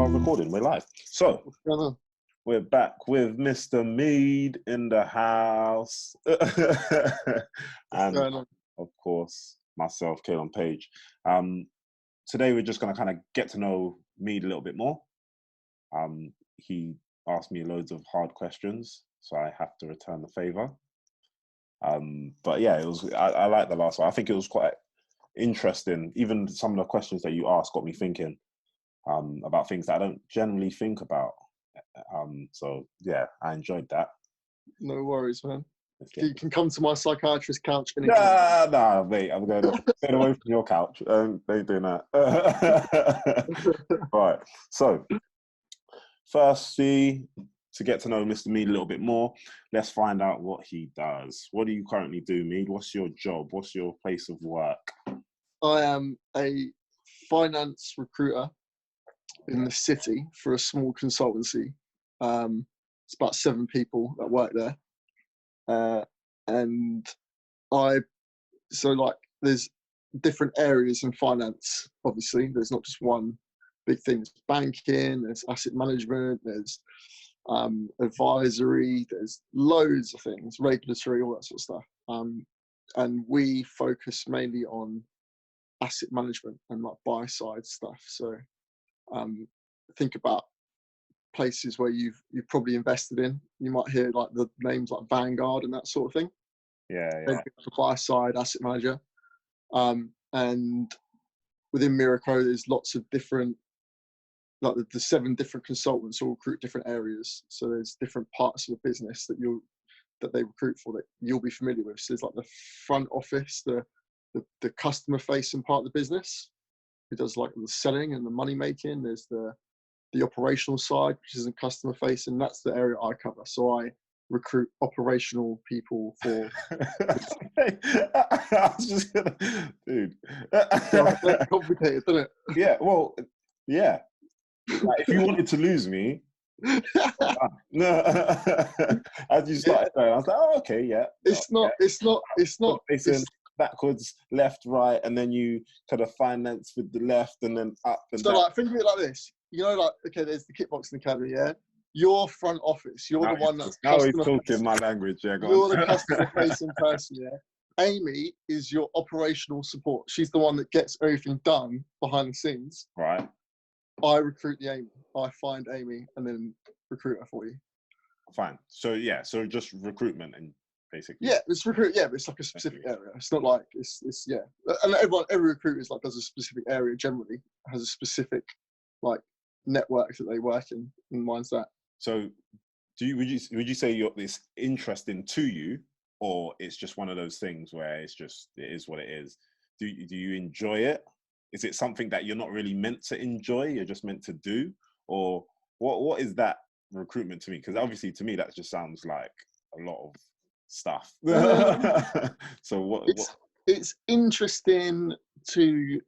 are recording. We're live. So What's going on? we're back with Mr. Meade in the house, What's and going on? of course myself, Kalon Page. Today we're just going to kind of get to know Meade a little bit more. He asked me loads of hard questions, so I have to return the favor. But yeah, it was. I like the last one. I think it was quite interesting. Even some of the questions that you asked got me thinking about things that I don't generally think about. So yeah, I enjoyed that. No worries, man. Okay. You can come to my psychiatrist couch anytime. Nah, mate, I'm going to stay away from your couch. They ain't doing that. Right. So, firstly, to get to know Mr. Meade a little bit more, let's find out what he does. What do you currently do, Meade? What's your job? What's your place of work? I am a finance recruiter in the city for a small consultancy. It's about 7 people that work there. And there's different areas in finance, obviously. There's not just one big thing. There's banking, there's asset management, there's advisory, there's loads of things, regulatory, all that sort of stuff. And we focus mainly on asset management and like buy side stuff. So think about places where you've probably invested in. You might hear like the names like Vanguard and that sort of thing. Yeah. The buy side asset manager. And within Miraco, there's lots of different, like the 7 different consultants all recruit different areas. So there's different parts of the business that they recruit for that you'll be familiar with. So there's like the front office, the customer facing part of the business, who does like the selling and the money making. There's the operational side, which isn't customer facing. That's the area I cover. So I recruit operational people for. I was just gonna, dude. That's complicated, isn't it? Yeah. Well, yeah. Like, if you wanted to lose me, no. As you started going, I was like, oh, okay, yeah. It's not. Facing backwards, left, right, and then you kind of finance with the left, and then up and so down. like, think of it like this. You know, like, okay, there's the kickboxing academy, yeah? Your front office, you're the one that's now he's talking my language, yeah. You're the customer-facing person, yeah? Amy is your operational support. She's the one that gets everything done behind the scenes. Right. I recruit the Amy. I find Amy and then recruit her for you. Fine. So, yeah, so just recruitment and basically. Yeah, it's recruit. Yeah, but it's like a specific area. It's not like, it's yeah. And every recruiter is like, does a specific area generally, has a specific, like, network that they work in, and mine's that. So, would you say it's interesting to you, or it's just one of those things where it is what it is? Do you enjoy it? Is it something that you're not really meant to enjoy? You're just meant to do, or what is that recruitment to me? Because obviously, to me, that just sounds like a lot of stuff. So It's interesting to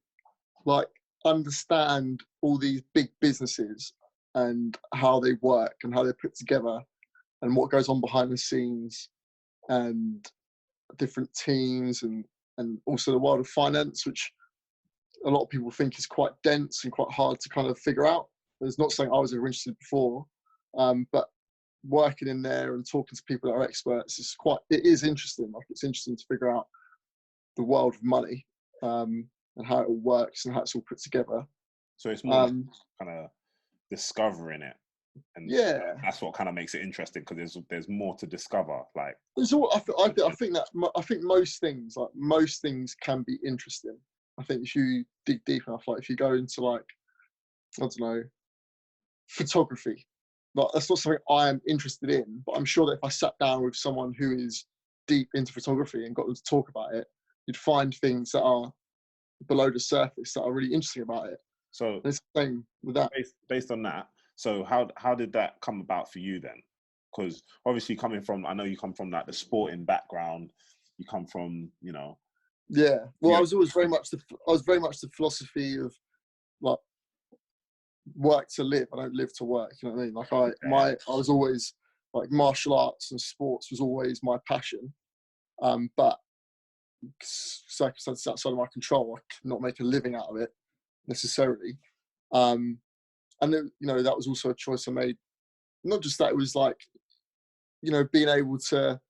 like understand all these big businesses and how they work and how they're put together and what goes on behind the scenes and different teams and also the world of finance, which a lot of people think is quite dense and quite hard to kind of figure out. It's not something I was ever interested before, but working in there and talking to people that are experts it is interesting. Like, it's interesting to figure out the world of money and how it all works and how it's all put together. So it's more kind of discovering it, and yeah, that's what kind of makes it interesting, because there's more to discover. Like, I think most things can be interesting. I think if you dig deep enough, like if you go into like, I don't know, photography, like that's not something I am interested in, but I'm sure that if I sat down with someone who is deep into photography and got them to talk about it, you'd find things that are below the surface that are really interesting about it. So it's the same with that. Based on that, so how did that come about for you then? Because obviously I know you come from like the sporting background. You come from, you know. Yeah. Well, I was very much the philosophy of like work to live. I don't live to work. You know what I mean? Like I was always like, martial arts and sports was always my passion. But circumstances outside of my control, I could not make a living out of it necessarily. and then, that was also a choice I made. Not just that, it was like, being able to,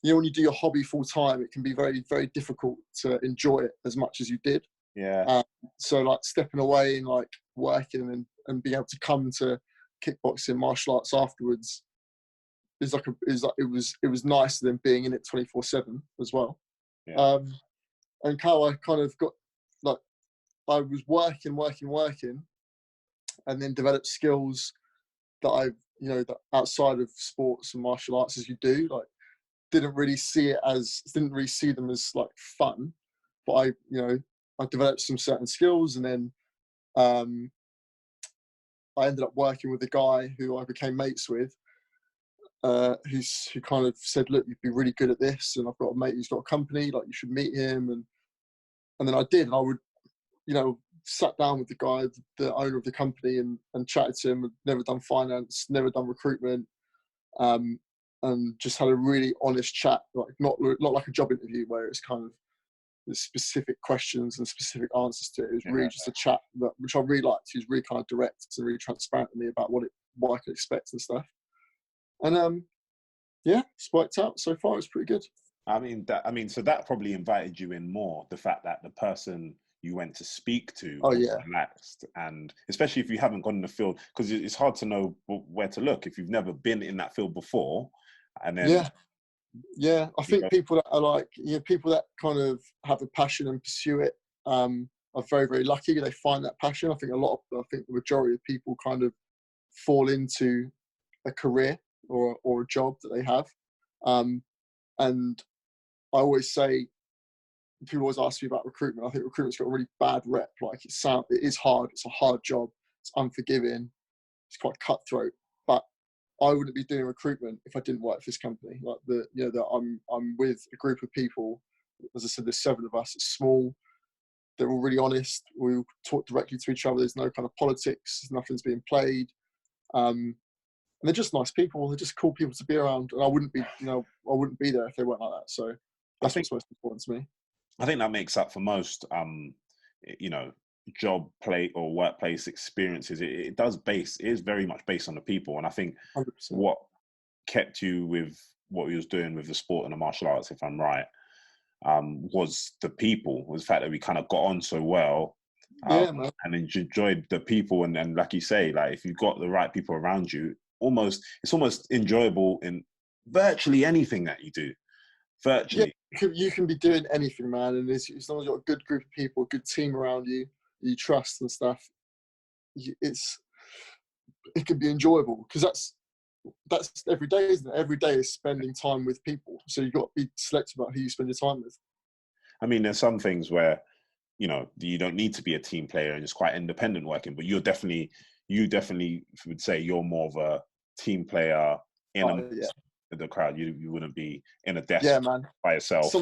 when you do your hobby full time, it can be very, very difficult to enjoy it as much as you did. Yeah. So like stepping away and like working and being able to come to kickboxing, martial arts afterwards it was nicer than being in it 24/7 as well. Yeah. And how I kind of got, like, I was working, and then developed skills that that outside of sports and martial arts, as you do, like, didn't really see them as like fun, but I developed some certain skills, and then I ended up working with a guy who I became mates with, who kind of said, look, you'd be really good at this, and I've got a mate who's got a company, like, you should meet him. And then I did, and I would, sat down with the guy, the owner of the company, and chatted to him. I'd never done finance, never done recruitment, and just had a really honest chat, like not like a job interview where it's kind of there's specific questions and specific answers to it. It was really just a chat, which I really liked. He was really kind of direct and really transparent with me about what I could expect and stuff. And it's worked out so far. It's pretty good. So that probably invited you in more. The fact that the person you went to speak to was relaxed, and especially if you haven't gone in the field, because it's hard to know where to look if you've never been in that field before. And then I think people that are like, people that kind of have a passion and pursue it are very, very lucky. They find that passion. I think the majority of people kind of fall into a career or a job that they have. And I always say, people always ask me about recruitment. I think recruitment's got a really bad rep. Like, it is hard. It's a hard job. It's unforgiving. It's quite cutthroat. But I wouldn't be doing recruitment if I didn't work for this company. Like, I'm with a group of people. As I said, there's 7 of us. It's small. They're all really honest. We talk directly to each other. There's no kind of politics. Nothing's being played. And they're just nice people. They're just cool people to be around. And I wouldn't be there if they weren't like that. So that's what's most important to me. I think that makes up for most, job play or workplace experiences. It is very much based on the people. And I think 100%. what kept you with what you was doing with the sport and the martial arts, if I'm right, was the people, was the fact that we kind of got on so well. Man. And enjoyed the people. And like you say, like, if you've got the right people around you, it's almost enjoyable in virtually anything that you do. Virtually. Yeah, you can be doing anything, man. And as long as you've got a good group of people, a good team around you, you trust and stuff, it can be enjoyable, because that's every day, isn't it? Every day is spending time with people. So you've got to be selective about who you spend your time with. I mean, there's some things where, you don't need to be a team player and it's quite independent working, but you definitely would say you're more of a team player in the crowd. You wouldn't be in a desk by yourself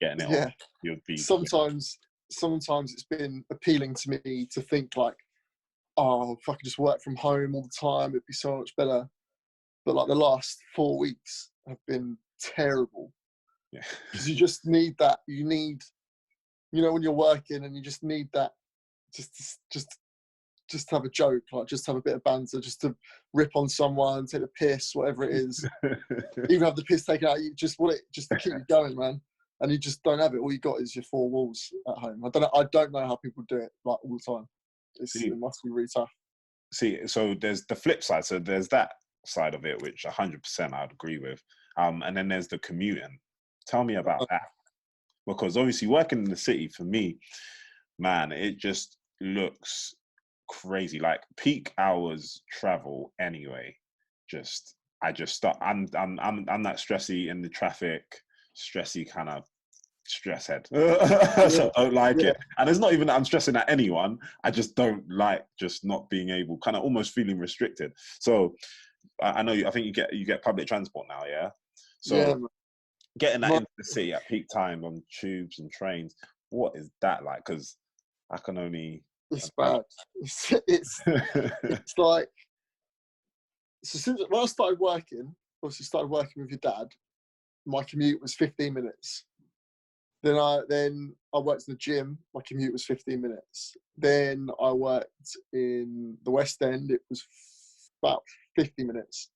getting it on. You'd be sometimes it's been appealing to me to think like, oh, if I could just work from home all the time, it'd be so much better. But like, the last 4 weeks have been terrible. Yeah. Because you just need that. You need, when you're working, and you just need that, just to have a joke, like, just have a bit of banter, just to rip on someone, take a piss, whatever it is. Even have the piss taken out, you just want it just to keep you going, man. And you just don't have it. All you got is your 4 walls at home. I don't know how people do it like all the time. It must be really tough. See, so there's the flip side. So there's that side of it, which 100% I'd agree with. And then there's the commuting. Tell me about that. Because obviously working in the city, for me, man, it just looks crazy. Like, peak hours travel anyway. I'm that stressy in the traffic, stressy kind of stress head. So I don't like it. And it's not even that I'm stressing at anyone. I just don't like just not being able, kind of almost feeling restricted. So I think you get public transport now, yeah? So getting that into the city at peak time on tubes and trains, what is that like? Because I can only... It's bad. It's like, so when I started working, obviously started working with your dad, my commute was 15 minutes. Then I worked in the gym. My commute was 15 minutes. Then I worked in the West End. It was about 50 minutes.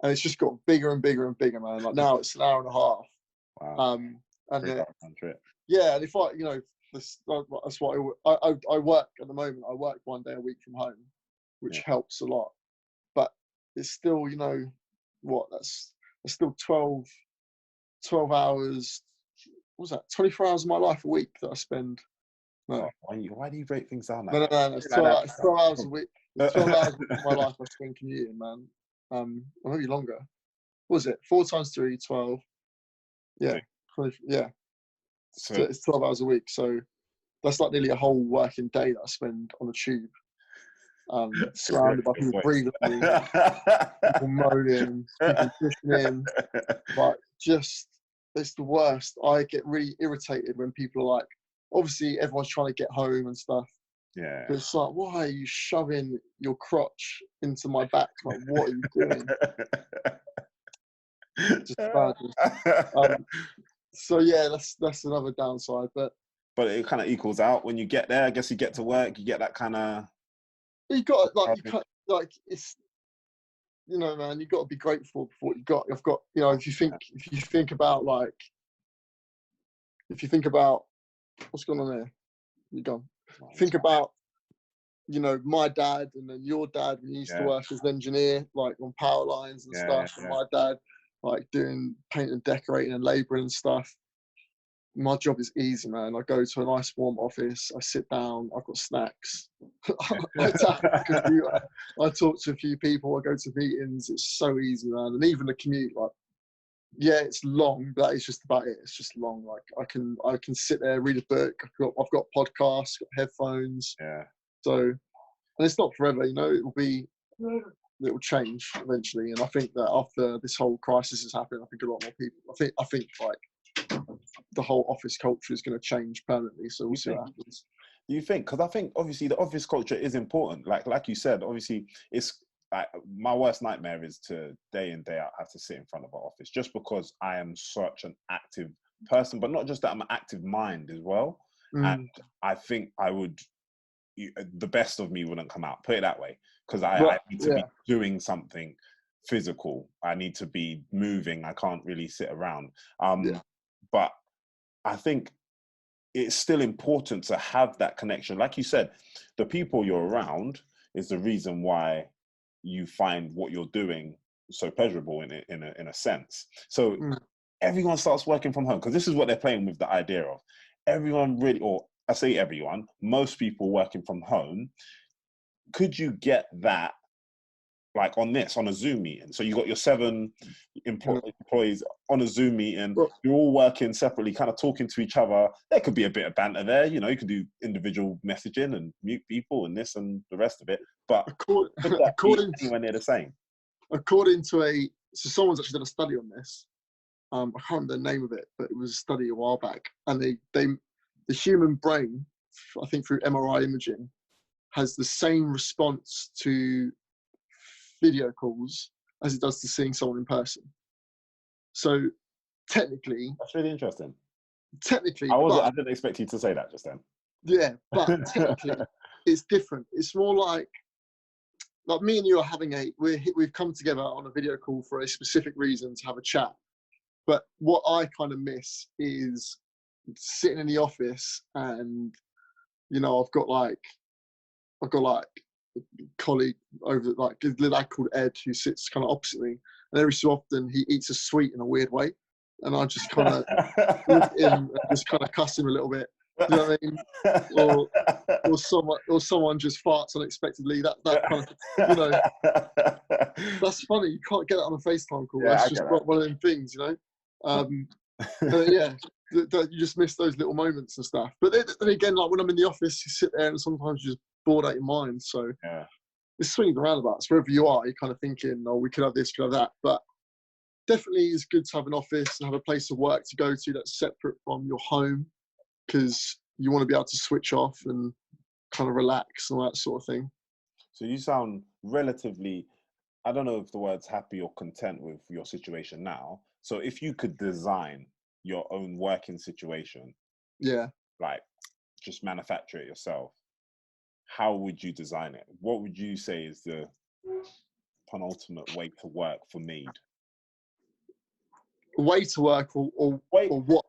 And it's just got bigger and bigger and bigger, man. Like now it's an hour and a half. Wow. And 3 hour round trip. yeah, and if I, that's what I work at the moment. I work 1 day a week from home, which helps a lot. But it's still, that's still 12 hours. What was that? 24 hours of my life a week that I spend. No, Oh, why do you break things down no, like no, that? no. It's 12 hours a week. It's 12 hours of my life I spend commuting, man. Or maybe longer. What was it? 4 times 3, 12. Yeah, 20, yeah. So it's 12 hours a week. So that's like nearly a whole working day that I spend on the tube, surrounded by people breathing at me, people moaning, people pushing in. Like, just, it's the worst. I get really irritated when people are like, obviously everyone's trying to get home and stuff. Yeah. But it's like, why are you shoving your crotch into my back? Like, what are you doing? Just bad. So yeah, that's another downside. But it kind of equals out when you get there. I guess you get to work, you get that kind of. You got like, you can't, like, it's, man, you got to be grateful for what you got. I've got, if you think about what's going on there, you're gone. Think about, my dad and then your dad when he used to work as an engineer, like on power lines and stuff. And my dad, like doing paint and decorating and labouring and stuff. My job is easy, man. I go to a nice warm office. I sit down. I've got snacks. I tap on the computer. I talk to a few people. I go to meetings. It's so easy, man. And even the commute, like, yeah, it's long, but it's just about it. It's just long. Like I can sit there, read a book. I've got podcasts, got headphones. Yeah. So, and it's not forever. It will change eventually. And I think that after this whole crisis has happened, I think a lot more people. I think like the whole office culture is going to change permanently. So we'll see what happens. Do you think? Because I think obviously the office culture is important. Like you said, obviously it's like my worst nightmare is to day in day out have to sit in front of an office just because I am such an active person, but not just that, I'm an active mind as well. And I think the best of me wouldn't come out. Put it that way, because I need to be doing something physical. I need to be moving. I can't really sit around. But I think it's still important to have that connection. Like you said, the people you're around is the reason why you find what you're doing so pleasurable in a sense. So everyone starts working from home because this is what they're playing with the idea of. Everyone really, or I say everyone, most people working from home. Could you get that like on a Zoom meeting? So you got your 7 employees on a Zoom meeting. You're all working separately, kind of talking to each other. There could be a bit of banter there. You can do individual messaging and mute people and this and the rest of it. But according anywhere near the same. According to so someone's actually done a study on this. I can't remember the name of it, but it was a study a while back. And the human brain, I think through MRI imaging, has the same response to video calls as it does to seeing someone in person. So technically, that's really interesting. Technically, I didn't expect you to say that just then. Yeah, but technically, it's different. It's more like me and you are having we've come together on a video call for a specific reason to have a chat. But what I kind of miss is sitting in the office and I've got a colleague over, like a lad called Ed, who sits kind of opposite me, and every so often he eats a sweet in a weird way, and I just kind of look at him and just kind of cuss him a little bit. You know what I mean? Or someone just farts unexpectedly. That kind of, that's funny. You can't get that on a FaceTime call. That's just one of them things, you just miss those little moments and stuff. But then again, like when I'm in the office, you sit there and sometimes you're just bored out your mind. So it's swinging around about. So wherever you are, you're kind of thinking, oh, we could have this, could have that. But definitely it's good to have an office and have a place of work to go to that's separate from your home, because you want to be able to switch off and kind of relax and all that sort of thing. So you sound relatively, I don't know if the word's happy or content with your situation now. So if you could design your own working situation, like just manufacture it yourself, how would you design it? What would you say is the penultimate way to work for Meade? Way to work, or Wait, what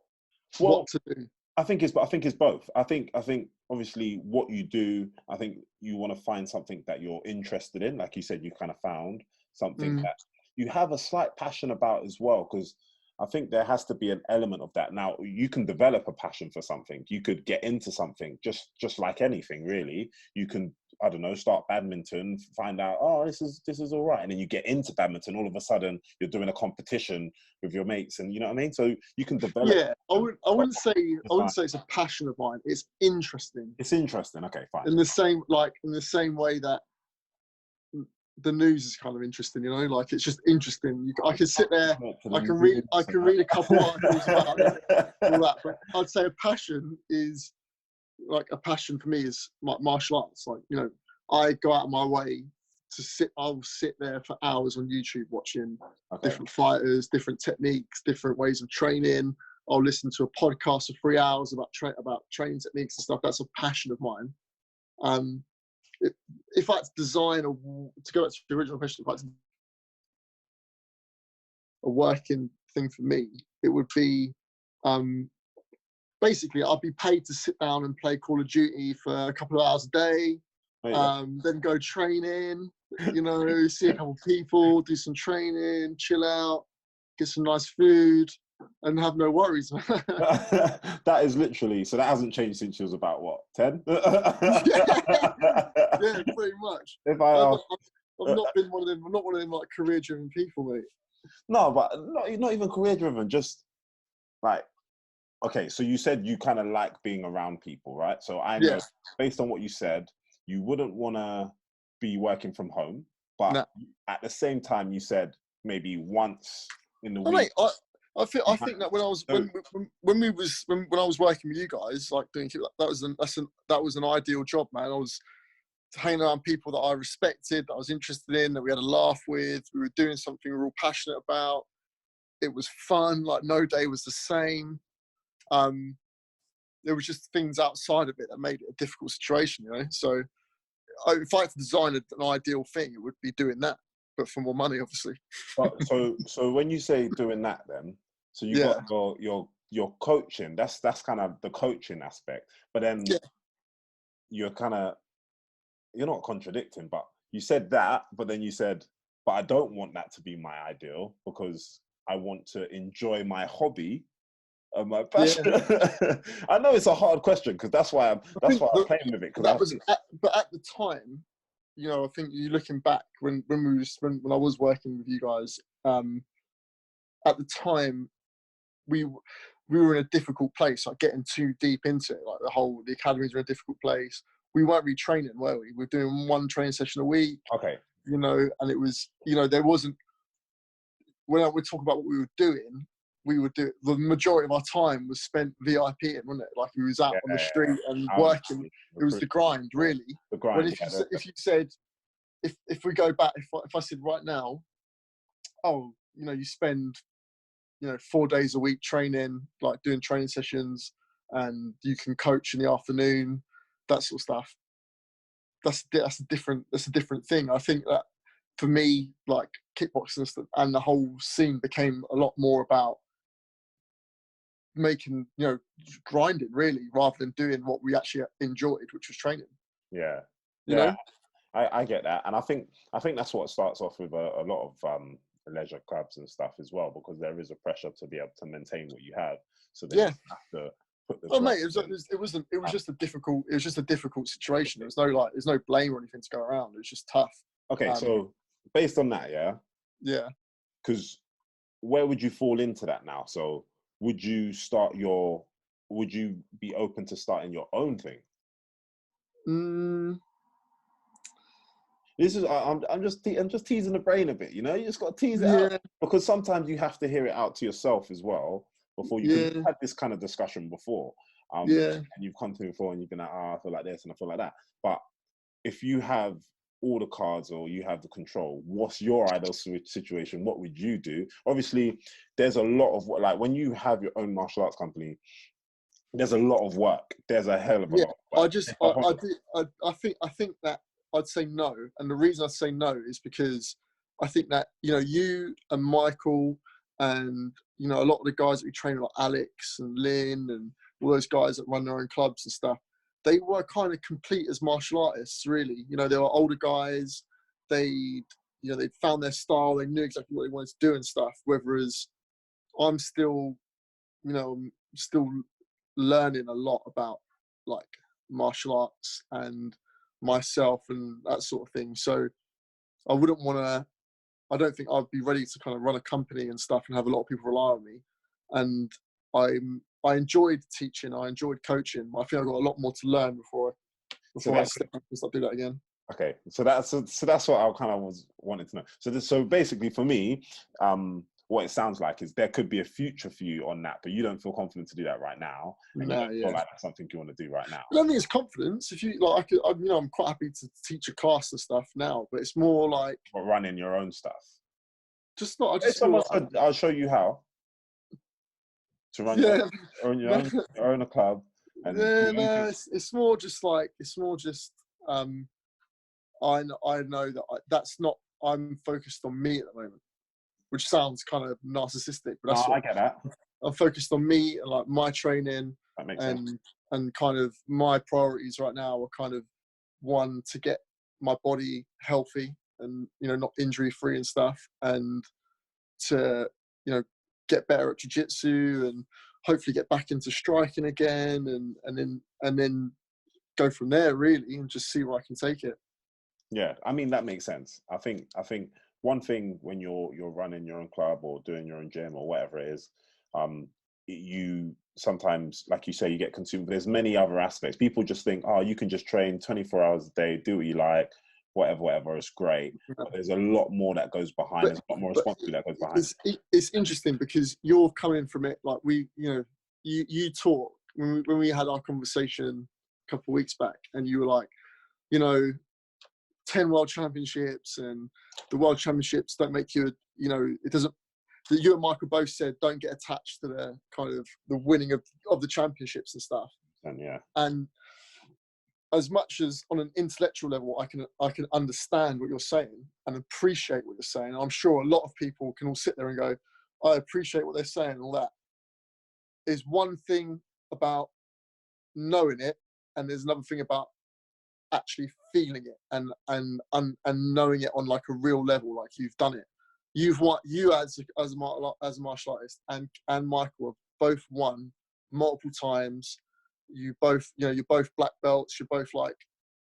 well, to do. I think it's both. I think obviously what you do, I think you want to find something that you're interested in. Like you said, you kind of found something Mm. that you have a slight passion about as well, because I think there has to be an element of that. Now, you can develop a passion for something. You could get into something just like anything, really. You can, I don't know, start badminton, find out, oh, this is all right, and then you get into badminton. All of a sudden, you're doing a competition with your mates, and you know what I mean. So you can develop. Yeah, I wouldn't say it's a passion of mine. It's interesting. It's interesting. Okay, fine. In the same way that the news is kind of interesting, you know, like it's just interesting. I can sit there, I can read a couple articles about it, all that. But I'd say a passion is like a passion for me is like martial arts. Like, you know, I go out of my way to sit. I'll sit there for hours on YouTube watching different fighters, different techniques, different ways of training. I'll listen to a podcast for 3 hours about training techniques and stuff. That's a passion of mine. If I had to design, or to go back to the original question, if I had to a working thing for me, it would be basically I'd be paid to sit down and play Call of Duty for a couple of hours a day, then go training, you know, see a couple of people, do some training, chill out, get some nice food, and have no worries. That is literally, so that hasn't changed since you was about what, 10? Yeah, pretty much. If I ask, I've not been one of them. I'm not one of them like career-driven people, mate. no, but not even career driven. Just like, okay, so you said you kind of like being around people, right? So I know, based on what you said, you wouldn't want to be working from home, but at the same time, you said maybe once in the week. Mate, I think that when I was when I was working with you guys, like doing that was an ideal job, man. I was hanging around people that I respected, that I was interested in, that we had a laugh with. We were doing something we were all passionate about. It was fun. Like no day was the same. There was just things outside of it that made it a difficult situation, you know. So if I had to design an ideal thing, it would be doing that, but for more money, obviously. But so when you say doing that, then so you got your coaching. That's kind of the coaching aspect. But then you're not contradicting, but you said that, but then you said, but I don't want that to be my ideal because I want to enjoy my hobby and my passion. I know it's a hard question because that's why I'm playing with it. But at the time, you know, I think you looking back when I was working with you guys, at the time we were in a difficult place, like getting too deep into it. Like the academies were in a difficult place. We weren't really training, were we? We were doing one training session a week. Okay. You know, and it was, you know, there wasn't. When I would talk about what we were doing, the majority of our time was spent VIPing, wasn't it? Like we was out on the street and working. It was the grind, really. The grind. When if you said, if we go back, if I said right now, oh, you know, you spend, you know, 4 days a week training, like doing training sessions, and you can coach in the afternoon, that sort of stuff. That's a different thing. I think that for me, like kickboxing and the whole scene became a lot more about making, you know, grinding really, rather than doing what we actually enjoyed, which was training. Yeah, you know, I get that, and I think that's what starts off with a lot of leisure clubs and stuff as well, because there is a pressure to be able to maintain what you have. So then you have to put the. Oh mate, it was just a difficult situation. There's no blame or anything to go around. It was just tough. Okay, so based on that, because where would you fall into that now? So would you be open to starting your own thing? This is I'm just teasing the brain a bit, you know. You just got to tease it out, because sometimes you have to hear it out to yourself as well before you can had this kind of discussion before. And you've come to me before and you've been like, I feel like this and I feel like that. But if you have all the cards or you have the control, what's your ideal situation? What would you do? Obviously, there's a lot of like when you have your own martial arts company, there's a lot of work. There's a hell of a Yeah, lot of work. I think that I'd say no, and the reason I say no is because I think that, you know, you and Michael and, you know, a lot of the guys that we train, like Alex and Lynn and all those guys that run their own clubs and stuff, they were kind of complete as martial artists, really. You know, they were older guys. They, you know, they'd found their style. They knew exactly what they wanted to do and stuff. Whereas I'm still, you know, I'm still learning a lot about like martial arts and myself and that sort of thing. So I wouldn't want to, I don't think I'd be ready to kind of run a company and stuff and have a lot of people rely on me. And I enjoyed teaching, I enjoyed coaching. I think I've got a lot more to learn before I step up and start do that again. Okay, so that's what I kind of was wanting to know. So basically for me, what it sounds like is there could be a future for you on that, but you don't feel confident to do that right now, and you don't feel like that's something you want to do right now. I don't think it's confidence. If you like, you know, I'm quite happy to teach a class and stuff now, but it's more like running your own stuff. Just not. I just someone said, "I'll show you how to run your own club." And no, it's more just like I know that that's not. I'm focused on me at the moment, which sounds kind of narcissistic, but that's I get that. I'm focused on me and like my training, that makes sense. And kind of my priorities right now are kind of one, to get my body healthy and, you know, not injury free and stuff, and to, you know, get better at jiu-jitsu and hopefully get back into striking again, and then go from there really, and just see where I can take it. Yeah, I mean, that makes sense. I think one thing when you're running your own club or doing your own gym or whatever it is, you sometimes, like you say, you get consumed. But there's many other aspects. People just think, oh, you can just train 24 hours a day, do what you like, whatever. It's great. But there's a lot more that goes behind. There's a lot more responsibility that goes behind. It's interesting because you're coming from it. Like you taught when we had our conversation a couple of weeks back, and you were like, you know, 10 world championships, and the world championships don't make you, you know, it doesn't, you and Michael both said, don't get attached to the kind of the winning of the championships and stuff. And as much as on an intellectual level, I can understand what you're saying and appreciate what you're saying. I'm sure a lot of people can all sit there and go, I appreciate what they're saying and all that. There's one thing about knowing it, and there's another thing about actually feeling it and knowing it on like a real level, like you've done it. You as a martial artist and Michael have both won multiple times. You both, you know, you're both black belts. You're both like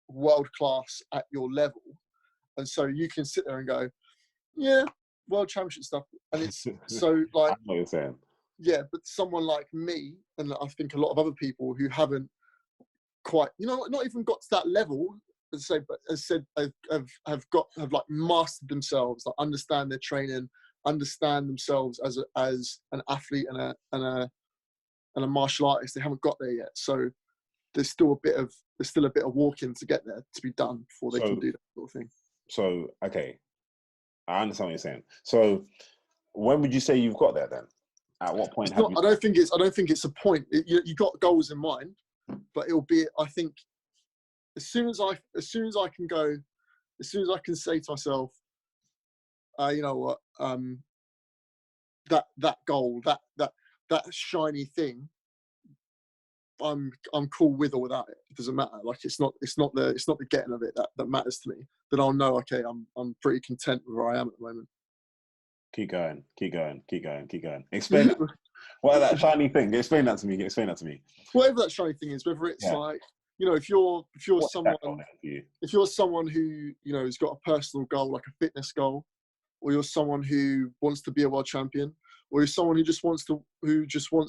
world class at your level, and so you can sit there and go, yeah, world championship stuff. And it's so like, I know what you're saying. Yeah, but someone like me, and I think a lot of other people who haven't quite, you know, not even got to that level, as I said, have like mastered themselves, like understand their training, understand themselves as an athlete and a martial artist. They haven't got there yet, so there's still a bit of walking to get there to be done before they can do that sort of thing. So okay, I understand what you're saying. So when would you say you've got there then? At what point? I don't think it's a point. You got goals in mind, but it'll be, I think, as soon as I can go, as soon as I can say to myself, you know what, that goal, that shiny thing, I'm cool with or without it. It doesn't matter. Like it's not the getting of it that matters to me. Then I'll know, okay, I'm pretty content with where I am at the moment. Keep going. Explain that. What is that shiny thing? Explain that to me. Whatever that shiny thing is, whether it's like, you know, if you're someone who, you know, has got a personal goal, like a fitness goal, or you're someone who wants to be a world champion, or you're someone who just wants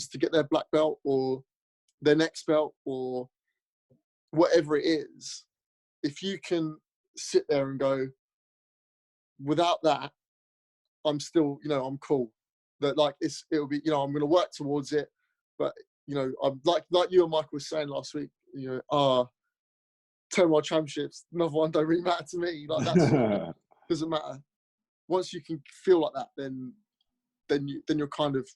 to get their black belt or their next belt or whatever it is, if you can sit there and go, without that, I'm still, you know, I'm cool. That like it'll be, you know, I'm going to work towards it, but you know, I'm like you and Michael were saying last week, you know, 10 world championships, another one don't really matter to me. Like that doesn't matter. Once you can feel like that, then you're kind of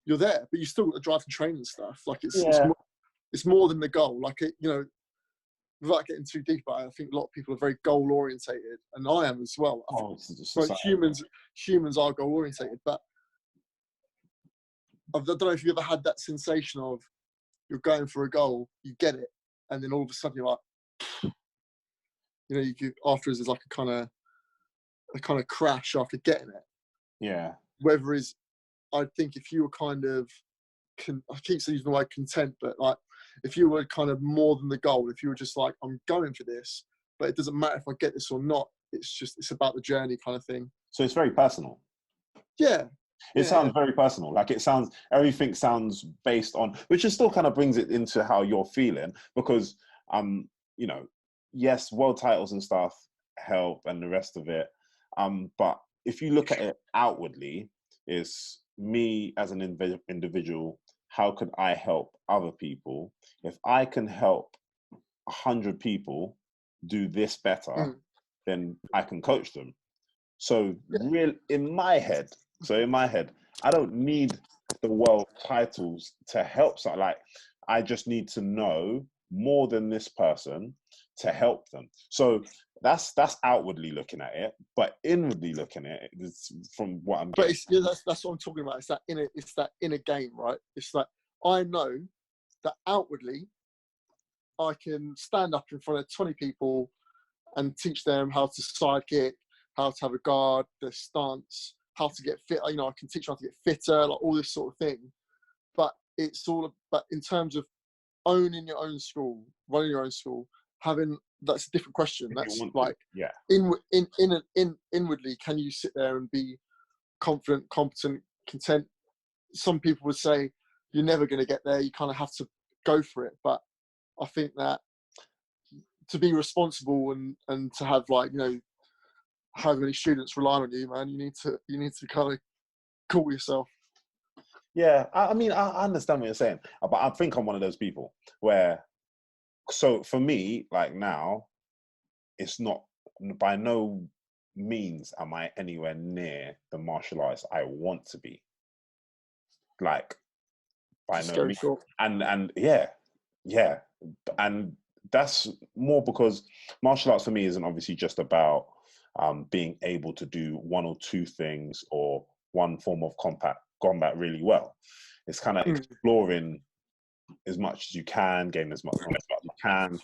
you're there, but you still got to drive and train and stuff. Like Yeah. it's more than the goal. Like without getting too deep about it, I think a lot of people are very goal orientated, and I am as well. I think, like humans are goal orientated, but I don't know if you ever had that sensation of you're going for a goal, you get it, and then all of a sudden you're like, afterwards there's like a kind of crash after getting it. Yeah. Whether is, I think if you were kind of, I keep using the word content, but like if you were kind of more than the goal, if you were just like, I'm going for this, but it doesn't matter if I get this or not. It's about the journey kind of thing. So it's very personal. Yeah. It sounds very personal. Like everything sounds based on, which just still kind of brings it into how you're feeling, because, yes, world titles and stuff help and the rest of it. But if you look at it outwardly, it's me as an individual. How could I help other people? If I can help 100 people do this better, then I can coach them. So in my head, I don't need the world titles to help. So like, I just need to know more than this person to help them. So that's outwardly looking at it, but inwardly looking at it, it's from what I'm getting. But that's what I'm talking about. It's that inner game, right? It's like, I know that outwardly I can stand up in front of 20 people and teach them how to side kick, how to have a guard, their stance, how to get fit. I can teach them how to get fitter, like all this sort of thing. But but in terms of owning your own school, running your own school, that's a different question. That's like, inwardly, can you sit there and be confident, competent, content? Some people would say you're never going to get there. You kind of have to go for it. But I think that to be responsible and to have how many students rely on you, man, you need to kind of call yourself. Yeah, I mean, I understand what you're saying, but I think I'm one of those people where, so for me, like now, it's not, by no means am I anywhere near the martial artist I want to be. Like, by no means. And yeah. And that's more because martial arts for me isn't obviously just about being able to do one or two things or one form of combat really well. It's kind of exploring as much as you can, gain as much knowledge as you can,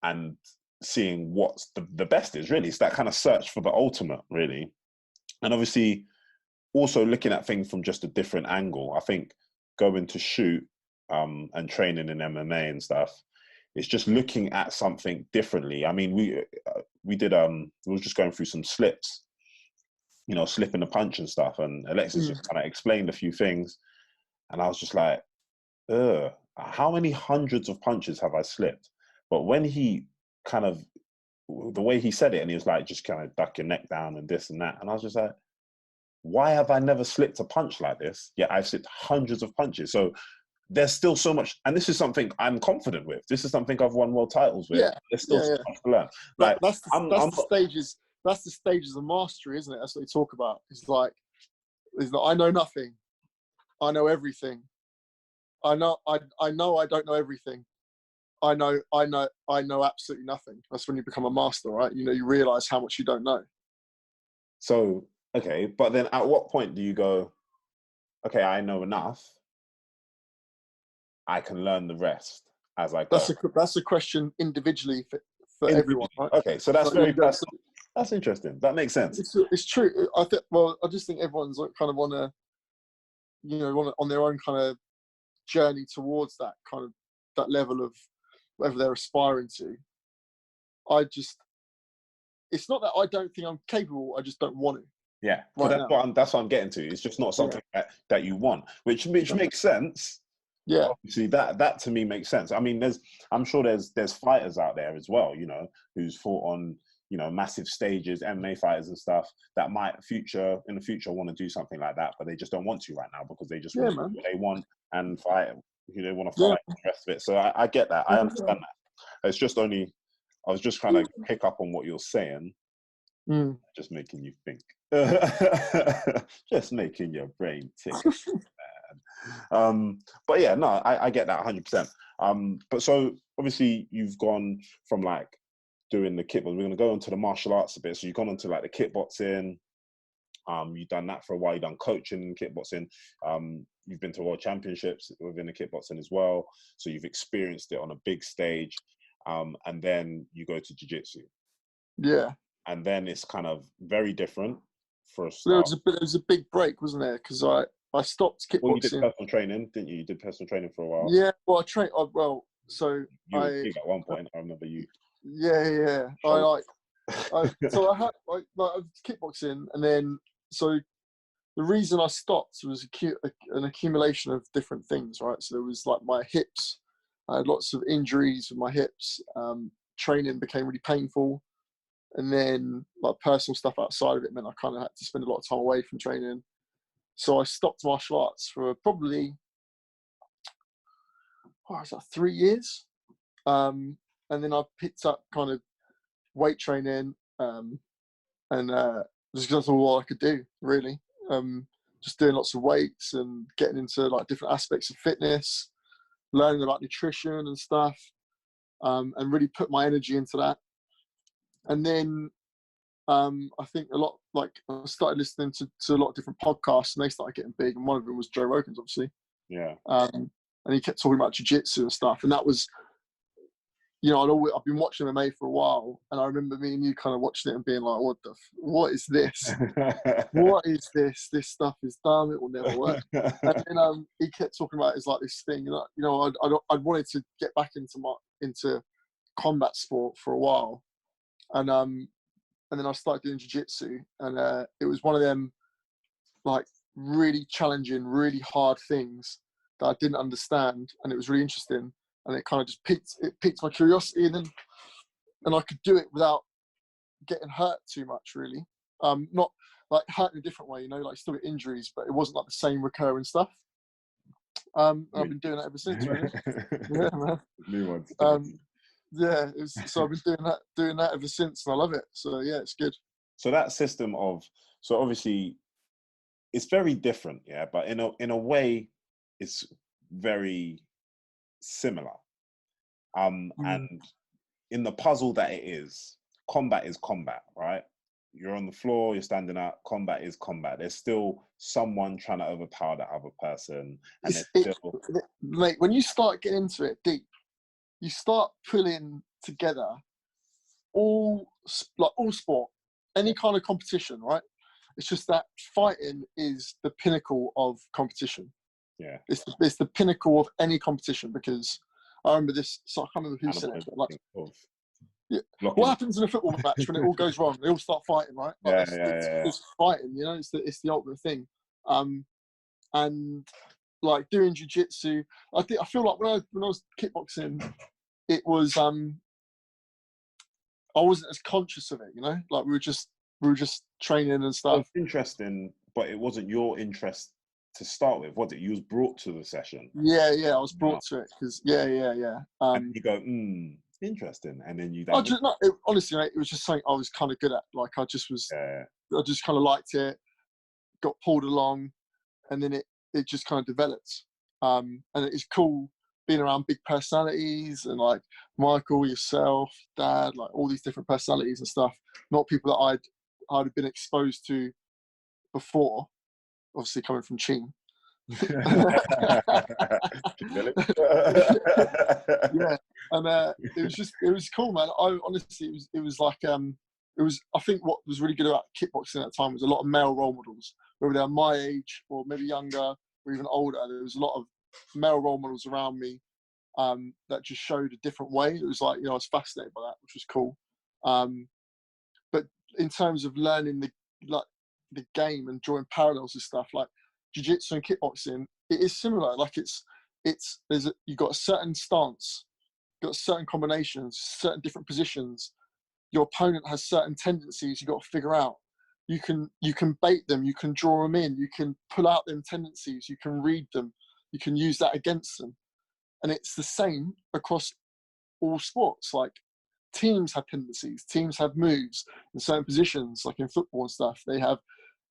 and seeing what's the best is, really. It's that kind of search for the ultimate, really. And obviously also looking at things from just a different angle. I think going to shoot and training in MMA and stuff, it's just looking at something differently. I mean, we were just going through some slips, slipping a punch and stuff, and Alexis just kind of explained a few things, and I was just like, how many hundreds of punches have I slipped? But when he kind of, the way he said it, and he was like, just kind of duck your neck down and this and that, and I was just like, why have I never slipped a punch like this? Yet I've slipped hundreds of punches. So there's still so much, and this is something I'm confident with. This is something I've won world titles with. There's still so much to learn. Like, that's the stages. That's the stages of mastery, isn't it? That's what they talk about. It's like I know nothing. I know everything. I know I don't know everything. I know absolutely nothing. That's when you become a master, right? You realize how much you don't know. So, okay, but then at what point do you go, okay, I know enough, I can learn the rest as I go? That's a question individually for everyone, right? Okay, so that's very personal. That's interesting. That makes sense. It's true. I just think everyone's kind of on their own kind of journey towards that kind of that level of whatever they're aspiring to. It's not that I don't think I'm capable. I just don't want to. Yeah, that's what I'm getting to. It's just not something that you want, which makes sense. Yeah, obviously that to me makes sense. I mean, I'm sure there's fighters out there as well, who's fought on massive stages, MMA fighters and stuff, that might in the future want to do something like that, but they just don't want to right now because they just want to do what they want and fight who they want to fight and the rest of it. So I get that. I understand that. It's just I was just trying to pick up on what you're saying. Mm. Just making you think. Just making your brain tick. But yeah, no, I get that 100%. But so obviously you've gone from like doing the kickboxing. We're gonna go into the martial arts a bit. So you've gone into like the kickboxing. You've done that for a while. You've done coaching in kickboxing. You've been to world championships within the kickboxing as well. So you've experienced it on a big stage. And then you go to jiu-jitsu. Yeah. And then it's kind of very different for a There start. was there was a big break, wasn't there? Because I stopped Well, you did kickboxing. personal training, didn't you? You did personal training for a while. Yeah, well, I trained. So You were big at one point. I remember you. yeah. So I was kickboxing, and then so the reason I stopped was an accumulation of different things, right? So there was like my hips. I had lots of injuries with my hips. Training became really painful, and then like personal stuff outside of it meant I kind of had to spend a lot of time away from training. So I stopped martial arts for probably, was that 3 years? And then I picked up kind of weight training, and just because that's all I could do, really. Just doing lots of weights and getting into like different aspects of fitness, learning about nutrition and stuff, and really put my energy into that. And then I think a lot, like I started listening to a lot of different podcasts, and they started getting big. And one of them was Joe Rogan's, obviously. Yeah. And he kept talking about jiu-jitsu and stuff, and that was, I've been watching MMA for a while, and I remember me and you kind of watching it and being like, what is this? What is this? This stuff is dumb. It will never work. And then he kept talking about it as like this thing. I'd wanted to get back into combat sport for a while, and then I started doing jiu-jitsu, and it was one of them like really challenging, really hard things that I didn't understand, and it was really interesting, and it kind of just piqued my curiosity, and I could do it without getting hurt too much, really. Not like hurt in a different way, like still get injuries, but it wasn't like the same recurring stuff. And I've been doing that ever since, really. Yeah, man. New ones. Yeah, so I've been doing that ever since, and I love it. So yeah, it's good. So that system so obviously it's very different, yeah, but in a way it's very similar. And in the puzzle that it is combat, right? You're on the floor, you're standing up, combat is combat. There's still someone trying to overpower that other person. And mate, when you start getting into it deep, you start pulling together all sport, any kind of competition, right? It's just that fighting is the pinnacle of competition. Yeah. It's the pinnacle of any competition, because I remember this, so I can't remember who said it, but like, what happens in a football match when it all goes wrong? They all start fighting, right? Like it's fighting, it's the ultimate thing. And like doing jiu-jitsu, I feel like when I was kickboxing, it was I wasn't as conscious of it, like we were just training and stuff. It's interesting, but it wasn't your interest to start with, was it? You was brought to the session. Yeah, I was brought to it because and you go, interesting, and then you. Honestly, mate, it was just something I was kind of good at. Like I just kind of liked it, got pulled along, and then it just kind of developed. And it's cool being around big personalities and like Michael, yourself, Dad, like all these different personalities and stuff. Not people that I'd have been exposed to before. Obviously, coming from Ching. Yeah, and it was cool, man. I honestly, it was like I think what was really good about kickboxing at that time was a lot of male role models, whether they're my age or maybe younger or even older. There was a lot of male role models around me that just showed a different way. It was like, I was fascinated by that, which was cool. But in terms of learning the game and drawing parallels and stuff, like jiu-jitsu and kickboxing, it is similar. Like you've got a certain stance, you've got certain combinations, certain different positions. Your opponent has certain tendencies you've got to figure out. You can bait them, you can draw them in, you can pull out them tendencies, you can read them, you can use that against them. And it's the same across all sports. Like teams have tendencies, teams have moves in certain positions, like in football and stuff. They have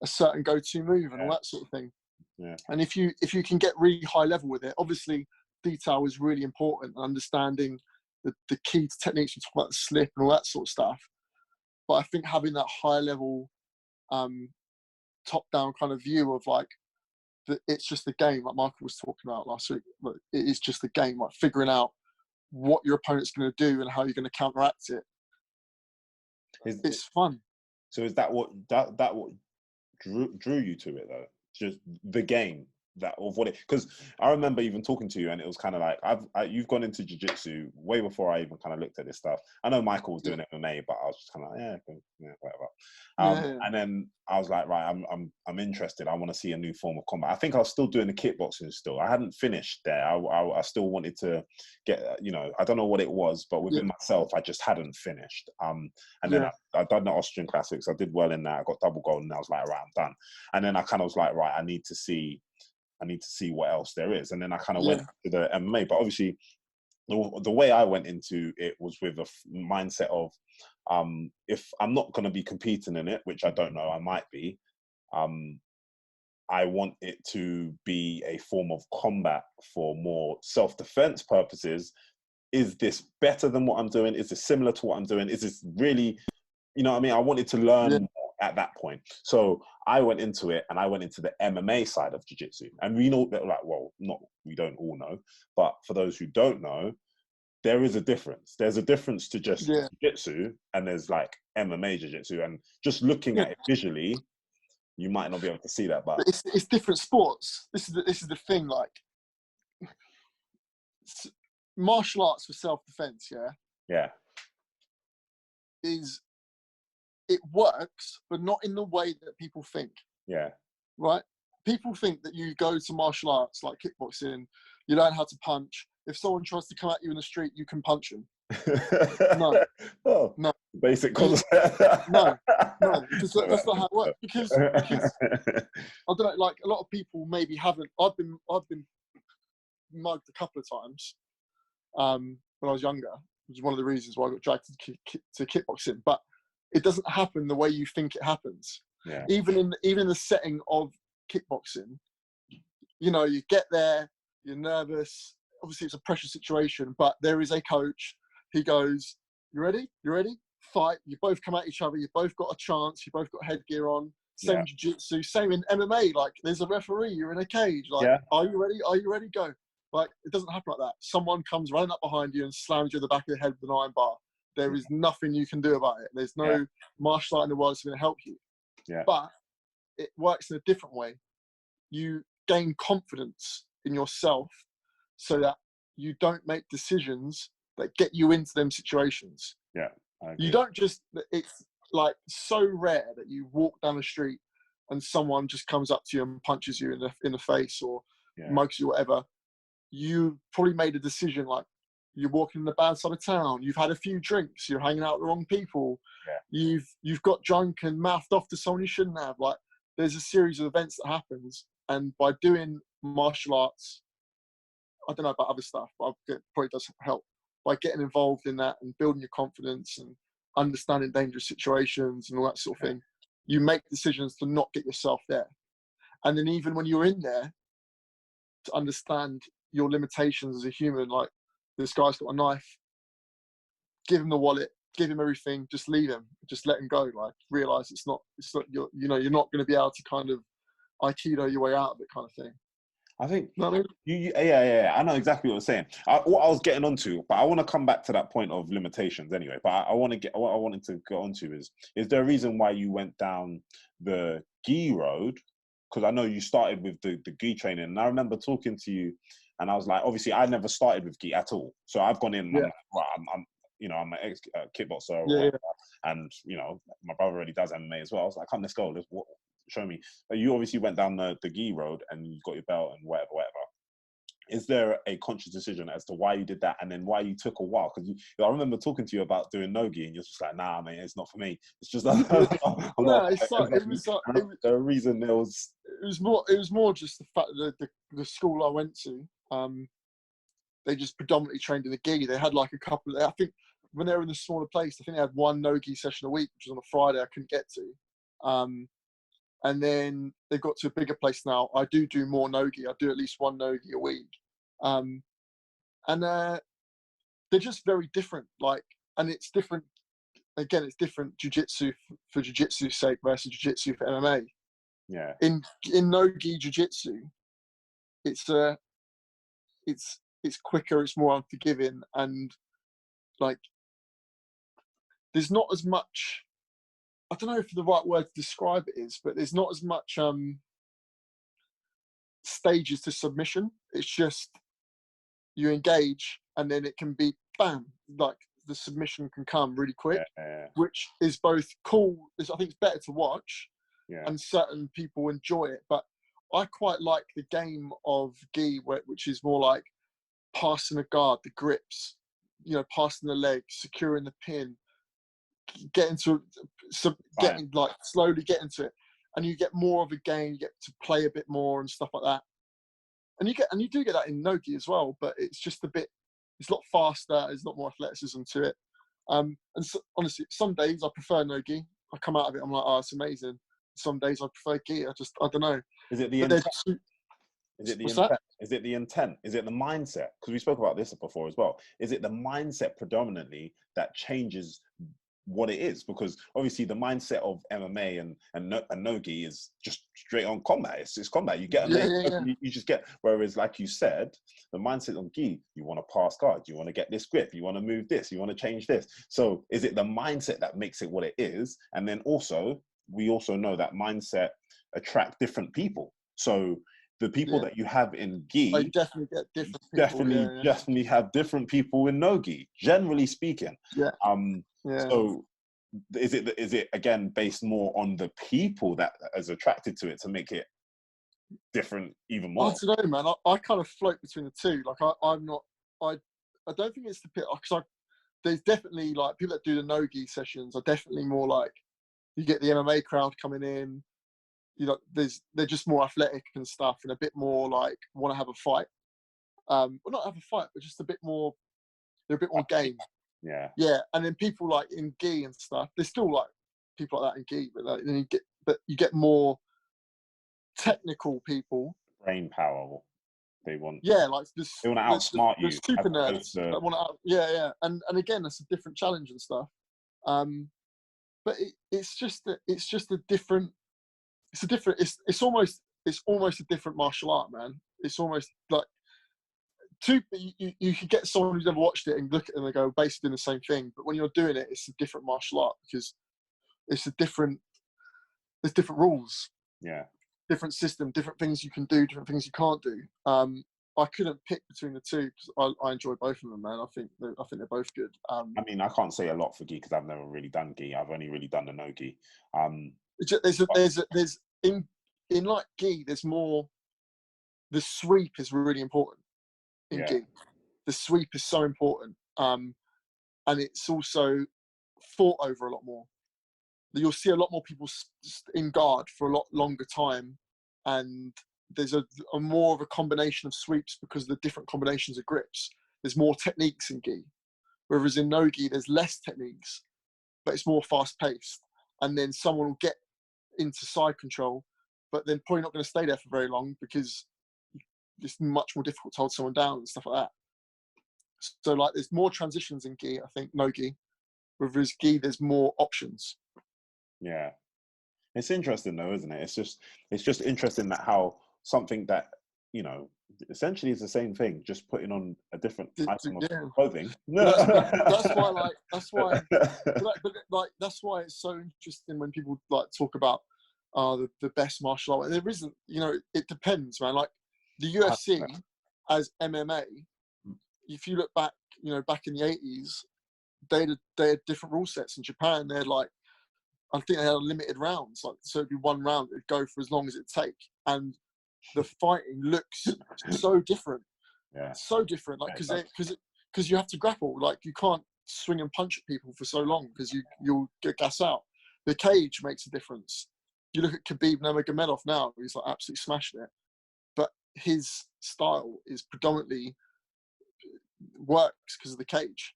a certain go-to move and all that sort of thing. Yeah. And if you can get really high level with it, obviously detail is really important. Understanding the key techniques, we talk about the slip and all that sort of stuff. But I think having that high level, top-down kind of view of like that, it's just a game, like Michael was talking about last week. Like, it is just a game, like figuring out what your opponent's going to do and how you're going to counteract it. It's fun. So is that what what drew you to it though? Just the game because I remember even talking to you and it was kind of like you've gone into jiu-jitsu way before I even kind of looked at this stuff. I know Michael was doing MMA, but I was just kind of like, whatever. And then I was like, right, I'm interested. I want to see a new form of combat. I think I was still doing the kickboxing still. I hadn't finished there. I still wanted to get, I don't know what it was, but within myself, I just hadn't finished. And then I done the Austrian Classics. I did well in that. I got double gold and I was like, right, I'm done. And then I kind of was like, right, I need to see what else there is. And then I kind of went to the MMA, but obviously the way I went into it was with a mindset of, if I'm not going to be competing in it, which I don't know, I might be, I want it to be a form of combat for more self-defense purposes. Is this better than what I'm doing? Is this similar to what I'm doing? Is this really, you know what I mean? I wanted to learn more at that point. So I went into it and I went into the MMA side of jiu-jitsu. And we know that, we don't all know, but for those who don't know, there is a difference. There's a difference to just jiu-jitsu and there's like MMA jiu-jitsu, and just looking at it visually, you might not be able to see that, but it's different sports. This is the thing, like martial arts for self-defense, it works, but not in the way that people think. Yeah. Right? People think that you go to martial arts like kickboxing, you learn how to punch. If someone tries to come at you in the street, you can punch them. No. Oh, no. Basic concept. No. That's not how it works. Because I don't know, like a lot of people maybe haven't. I've been mugged a couple of times when I was younger, which is one of the reasons why I got dragged to kickboxing. But it doesn't happen the way you think it happens. Yeah. Even in the setting of kickboxing, you get there, you're nervous. Obviously, it's a pressure situation, but there is a coach. He goes, "You ready? You ready? Fight." You both come at each other. You both got a chance. You both got headgear on. Same jiu-jitsu. Same in MMA. Like, there's a referee. You're in a cage. Like, are you ready? Are you ready? Go. Like, it doesn't happen like that. Someone comes running up behind you and slams you in the back of the head with an iron bar. There is nothing you can do about it. There's no martial art in the world that's going to help you. Yeah. But it works in a different way. You gain confidence in yourself so that you don't make decisions that get you into them situations. Yeah. You don't just, it's like so rare that you walk down the street and someone just comes up to you and punches you in the face or mugs you, whatever. You probably made a decision, like, you're walking in the bad side of town, you've had a few drinks, you're hanging out with the wrong people, you've got drunk and mouthed off to someone you shouldn't have. Like, there's a series of events that happens, and by doing martial arts, I don't know about other stuff, but it probably does help. By getting involved in that and building your confidence and understanding dangerous situations and all that sort of thing, you make decisions to not get yourself there. And then even when you're in there, to understand your limitations as a human, like, this guy's got a knife, give him the wallet, give him everything, just leave him, just let him go. Like, realize it's not you're not going to be able to kind of aikido your way out of it, kind of thing. I think I know exactly what you're saying. What I was getting onto, but I want to come back to that point of limitations anyway. But what I wanted to go onto is there a reason why you went down the gi road? Because I know you started with the gi training, and I remember talking to you, and I was like, obviously, I never started with gi at all. So I've gone in. Yeah. I'm an ex kickboxer, and my brother already does MMA as well. I was like, come, let's go. Show me. But you obviously went down the gi road and you got your belt and whatever. Is there a conscious decision as to why you did that, and then why you took a while? Because I remember talking to you about doing no gi, and you're just like, nah, man, it's not for me. It's just like, the reason there was. It was more just the fact that the school I went to, they just predominantly trained in the gi. They had like a couple. I think when they were in the smaller place, I think they had one no-gi session a week, which was on a Friday I couldn't get to. And then they got to a bigger place now. I do more no-gi. I do at least one no-gi a week. And they're just very different. Like, and it's different. Again, it's different jiu-jitsu for jiu-jitsu's sake versus jiu-jitsu for MMA. Yeah. In no-gi jiu-jitsu, it's quicker, it's more unforgiving, and like there's not as much, I don't know if the right word to describe it is, but there's not as much stages to submission. It's just you engage and then it can be bam, like the submission can come really quick, which is both cool. I think it's better to watch, and certain people enjoy it. But I quite like the game of gi, which is more like passing the guard, the grips, passing the leg, securing the pin, slowly get into it, and you get more of a game. You get to play a bit more and stuff like that. And you do get that in no-gi as well, but it's just it's a lot faster. There's a lot more athleticism to it. And so, honestly, some days I prefer no-gi. I come out of it, I'm like, oh, it's amazing. Some days I prefer gi. I don't know. Is it the intent? Is it the intent? Is it the intent? Is it the mindset? Because we spoke about this before as well. Is it the mindset predominantly that changes what it is? Because obviously the mindset of MMA and no-gi is just straight on combat. It's combat. You get you just get. Whereas, like you said, the mindset on gi, you want to pass guard, you want to get this grip, you want to move this, you want to change this. So is it the mindset that makes it what it is? And then also, we also know that mindset attract different people. So the people that you have in gi, you definitely get different people. Definitely have different people in no gi, generally speaking. So is it again based more on the people that is attracted to it to make it different even more? I don't know, man. I kind of float between the two. Like I don't think it's the pit, because there's definitely like people that do the no-gi sessions are definitely more like, you get the MMA crowd coming in. They're just more athletic and stuff, and a bit more like want to have a fight. Well, not have a fight, but just a bit more. They're a bit more game. Yeah. And then people like in gi and stuff, there's still like people like that in gi, but you get more technical people. Brain power. They want. Yeah, like they want to outsmart you. Super nerds that want to. And again, it's a different challenge and stuff. But it's just a different. It's almost a different martial art, man. It's almost like you could get someone who's never watched it and look at them and go, basically doing the same thing. But when you're doing it, it's a different martial art, because there's different rules. Yeah. Different system, different things you can do, different things you can't do. I couldn't pick between the two because I enjoy both of them, man. I think they're both good. I mean, I can't say a lot for gi because I've never really done gi. I've only really done the no gi. There's in like gi, there's more. The sweep is really important in gi. The sweep is so important, and it's also fought over a lot more. You'll see a lot more people in guard for a lot longer time, and there's a more of a combination of sweeps because of the different combinations of grips. There's more techniques in gi, whereas in no gi there's less techniques, but it's more fast paced. And then someone will get into side control, but then probably not going to stay there for very long because it's much more difficult to hold someone down and stuff like that. So like there's more transitions in gi, I think, no gi. Whereas gi, there's more options. Yeah. It's interesting though, isn't it? It's just interesting that how something that, essentially is the same thing, just putting on a different item of clothing. That's why that's why it's so interesting when people like talk about the best martial art. There isn't, it depends, man. Like the UFC as MMA, if you look back, back in the 80s, they had different rule sets. In Japan, they had like, I think they had limited rounds, like so it'd be one round, it'd go for as long as it'd take, and the fighting looks so different. So different, like because you have to grapple, like you can't swing and punch at people for so long because you'll get gas out. The cage makes a difference. You look at Khabib Nurmagomedov now; he's like absolutely smashing it, but his style is predominantly works because of the cage.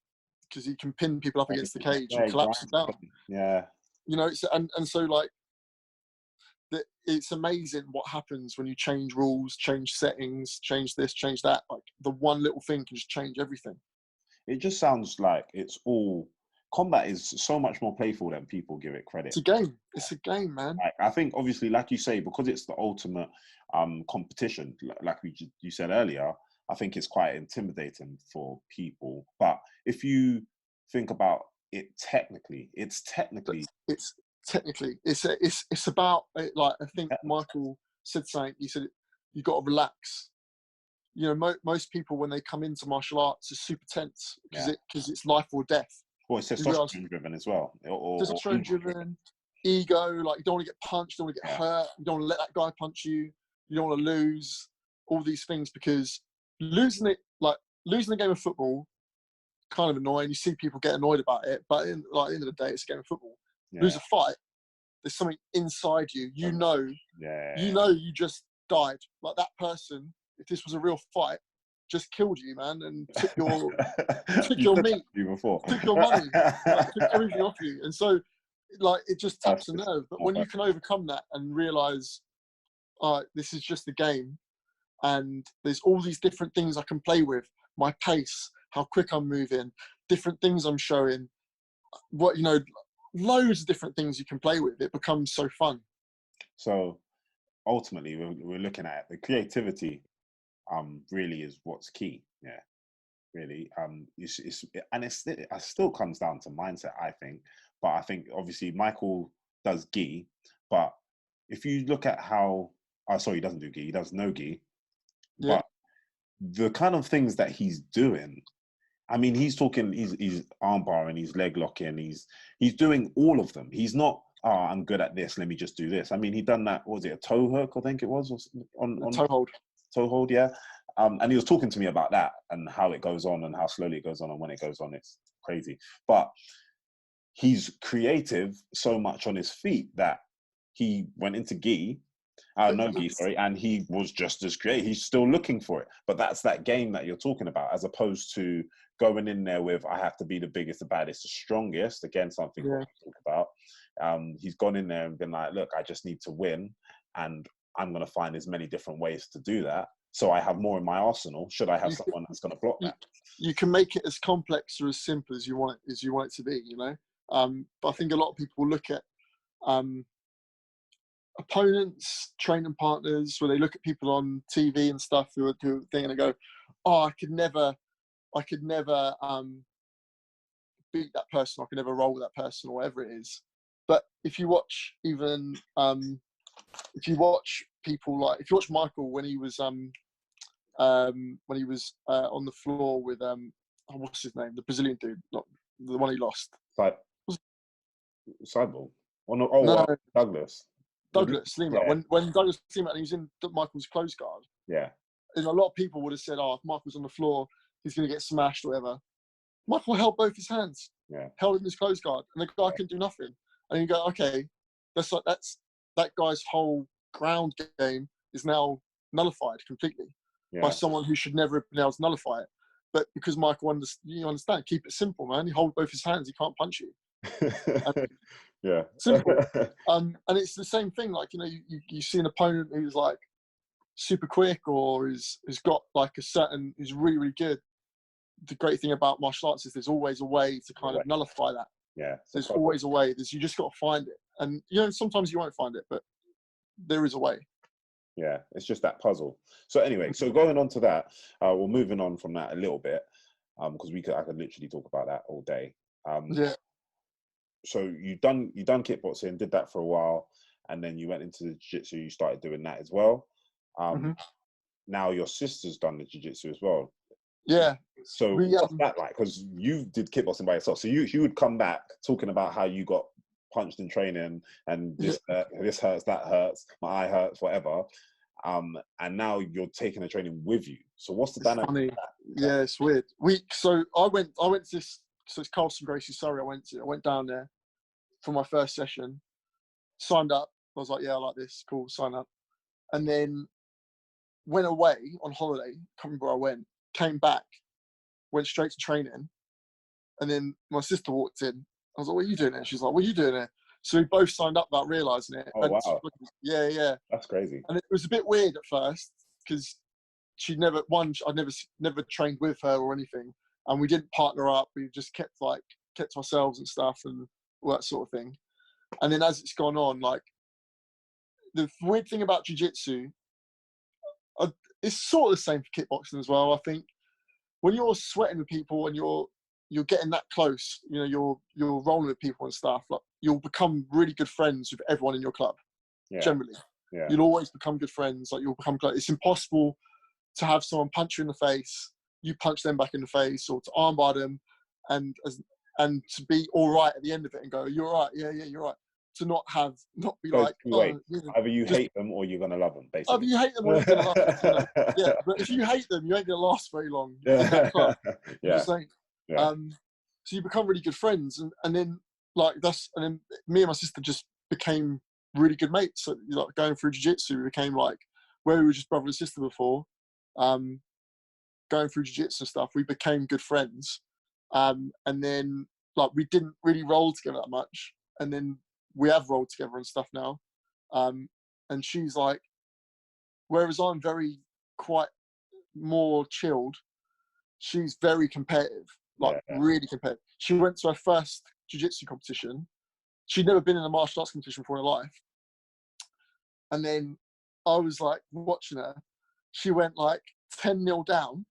because he can pin people up against the cage Yeah, and he collapse them grinds down. them. Yeah. You know, and so like it's amazing what happens when you change rules, change settings, change this, change that. Like the one little thing can just change everything. It just sounds like it's all combat is so much more playful than people give it credit. It's a game. It's a game, man. Like, I think obviously, like you say, because it's the ultimate competition, like you said earlier, I think it's quite intimidating for people. But if you think about it technically, it's technically it's about like I think Michael said something. He said you got to relax. You know, most people when they come into martial arts are super tense because it's life or death. Well, it's testosterone driven as well, or testosterone driven, ego. Like you don't want to get punched, you don't want to get hurt, you don't want to let that guy punch you, you don't want to lose. All these things, because losing the game of football, kind of annoying. You see people get annoyed about it, but at the end of the day, it's a game of football. Yeah. Lose a fight, there's something inside you. You know you just died. Like that person, if this was a real fight, just killed you, man, and took your meat, took your money, like, took everything off you. And so, like, it just taps a nerve. But when you can overcome that and realize, this is just a game, and there's all these different things I can play with, my pace, how quick I'm moving, different things I'm showing, loads of different things you can play with. It becomes so fun. So ultimately, we're looking at the creativity. Really is what's key. Yeah, really. It still comes down to mindset, I think. But I think obviously Michael does gi, but if you look at how, he doesn't do gi. He does no gi. Yeah. But the kind of things that he's doing, I mean, he's arm barring, he's leg locking, he's doing all of them. He's not, I'm good at this, let me just do this. I mean, he done that, what was it, a toe hook, I think it was, on toe hold. Toe hold, yeah. And he was talking to me about that and how it goes on and how slowly it goes on, and when it goes on, it's crazy. But he's creative so much on his feet that he went into gi, no gi, sorry, and he was just as creative. He's still looking for it. But that's that game that you're talking about, as opposed to going in there with, I have to be the biggest, the baddest, the strongest. Again, something we talk about. He's gone in there and been like, look, I just need to win, and I'm going to find as many different ways to do that. So I have more in my arsenal. Should I have someone that's going to block that? You can make it as complex or as simple as you want it to be, you know. But I think a lot of people look at opponents, training partners, where they look at people on TV and stuff who are thinking and go, "Oh, I could never beat that person. I could never roll with that person, or whatever it is." But if you watch people like, if you watch Michael when he was on the floor with what's his name, the Brazilian dude, not the one he lost. Cyborg. Douglas. Douglas Lima. Yeah. When Douglas Lima, he was in Michael's close guard. Yeah. And a lot of people would have said, "Oh, if Michael's on the floor, he's going to get smashed or whatever." Michael held both his hands. Yeah. Held him in his close guard, and the guy couldn't do nothing. And you go, okay, that's that guy's whole ground game is now nullified completely by someone who should never have been able to nullify it. But because Michael understand, keep it simple, man. You hold both his hands, he can't punch you. Yeah, simple. And it's the same thing. Like, you know, you see an opponent who's like super quick, or has got like who's really, really good. The great thing about martial arts is there's always a way to kind of nullify that. Yeah, there's always a way. You just got to find it, and you know, sometimes you won't find it, but there is a way. Yeah, it's just that puzzle. So anyway, so going on to that, we're moving on from that a little bit, because I could literally talk about that all day. So you done kickboxing, did that for a while, and then you went into the jiu-jitsu. You started doing that as well. Now your sister's done the jiu-jitsu as well. Yeah. So what's that like? Because you did kickboxing by yourself. So you would come back talking about how you got punched in training, and this hurts, that hurts, my eye hurts, whatever. And now you're taking the training with you. So what's the dynamic? Funny. Yeah, it's weird. So I went to this. So it's Carlson Gracie, sorry, I went down there for my first session, signed up. I was like, yeah, I like this, cool, sign up. And then went away on holiday, can't remember where I went, came back, went straight to training. And then my sister walked in. I was like, what are you doing here? She's like, what are you doing here? So we both signed up without realising it. Oh, And wow. yeah. That's crazy. And it was a bit weird at first because I'd never trained with her or anything. And we didn't partner up. We just kept to ourselves and stuff and all that sort of thing. And then as it's gone on, like, the weird thing about jiu-jitsu, it's sort of the same for kickboxing as well. I think when you're sweating with people and you're getting that close, you know, you're rolling with people and stuff, like, you'll become really good friends with everyone in your club. Yeah. Generally, you'll always become good friends. Like, you'll become close. It's impossible to have someone punch you in the face, you punch them back in the face, or to armbar them, and to be all right at the end of it and go, "You're right, yeah, you're right." To not be So like, either you hate them or you're gonna love them, basically. Either you hate them or you're gonna love them. You know? Yeah, but if you hate them, you ain't gonna last very long in that club. I'm just saying. Yeah. So you become really good friends, and then me and my sister just became really good mates. So, like, going through jiu-jitsu, we became like, where we were just brother and sister before, going through jiu-jitsu and stuff, we became good friends. And then, like, we didn't really roll together that much, and then we have rolled together and stuff now. And she's like, whereas I'm quite more chilled, she's very competitive, like, really competitive. She went to her first jiu-jitsu competition. She'd never been in a martial arts competition before in her life. And then I was like watching her. She went like 10-0 down,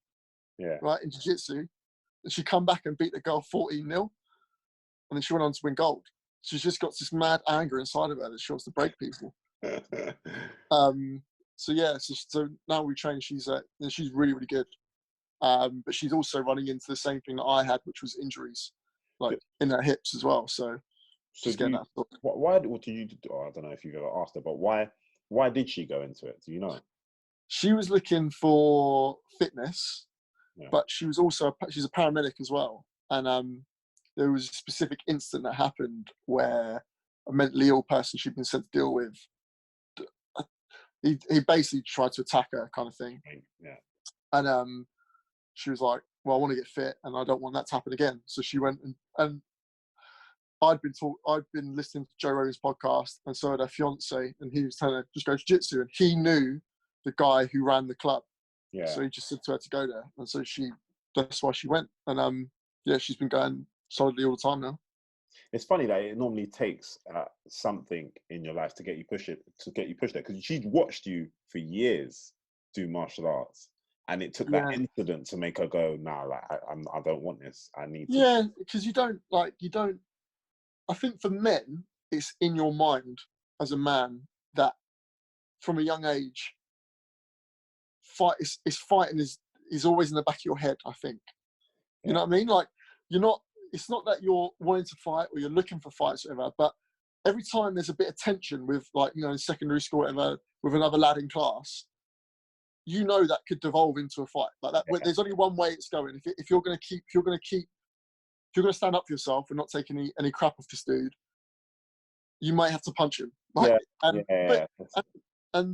right, in jiu-jitsu. And she come back and beat the girl 14-0. And then she went on to win gold. She's just got this mad anger inside of her that she wants to break people. So now we train. She's really, really good. But she's also running into the same thing that I had, which was injuries, like in her hips as well. So just getting that. Why do you? I don't know if you've ever asked her, but why did she go into it? Do you know? She was looking for fitness, but she's a paramedic as well. And there was a specific incident that happened where a mentally ill person she'd been sent to deal with, he basically tried to attack her, kind of thing. Yeah. And she was like, well, I want to get fit and I don't want that to happen again. So she went and I'd been listening to Joe Rogan's podcast, and so had her fiance, and he was telling her just go to jiu-jitsu, and he knew the guy who ran the club. Yeah. So he just said to her to go there, and so that's why she went. And she's been going solidly all the time now. It's funny that it normally takes something in your life to get you pushed there, because she'd watched you for years do martial arts, and it took that incident to make her go, "Nah, like I don't want this. I need to." Yeah, because you don't. I think for men, it's in your mind as a man that from a young age, fighting is always in the back of your head. I think. You know what I mean? Like, it's not that you're wanting to fight or you're looking for fights or whatever, but every time there's a bit of tension with, like, you know, in secondary school or whatever, with another lad in class, you know that could devolve into a fight like that. Yeah. There's only one way it's going. If you're going to stand up for yourself and not take any crap off this dude, you might have to punch him. Like, and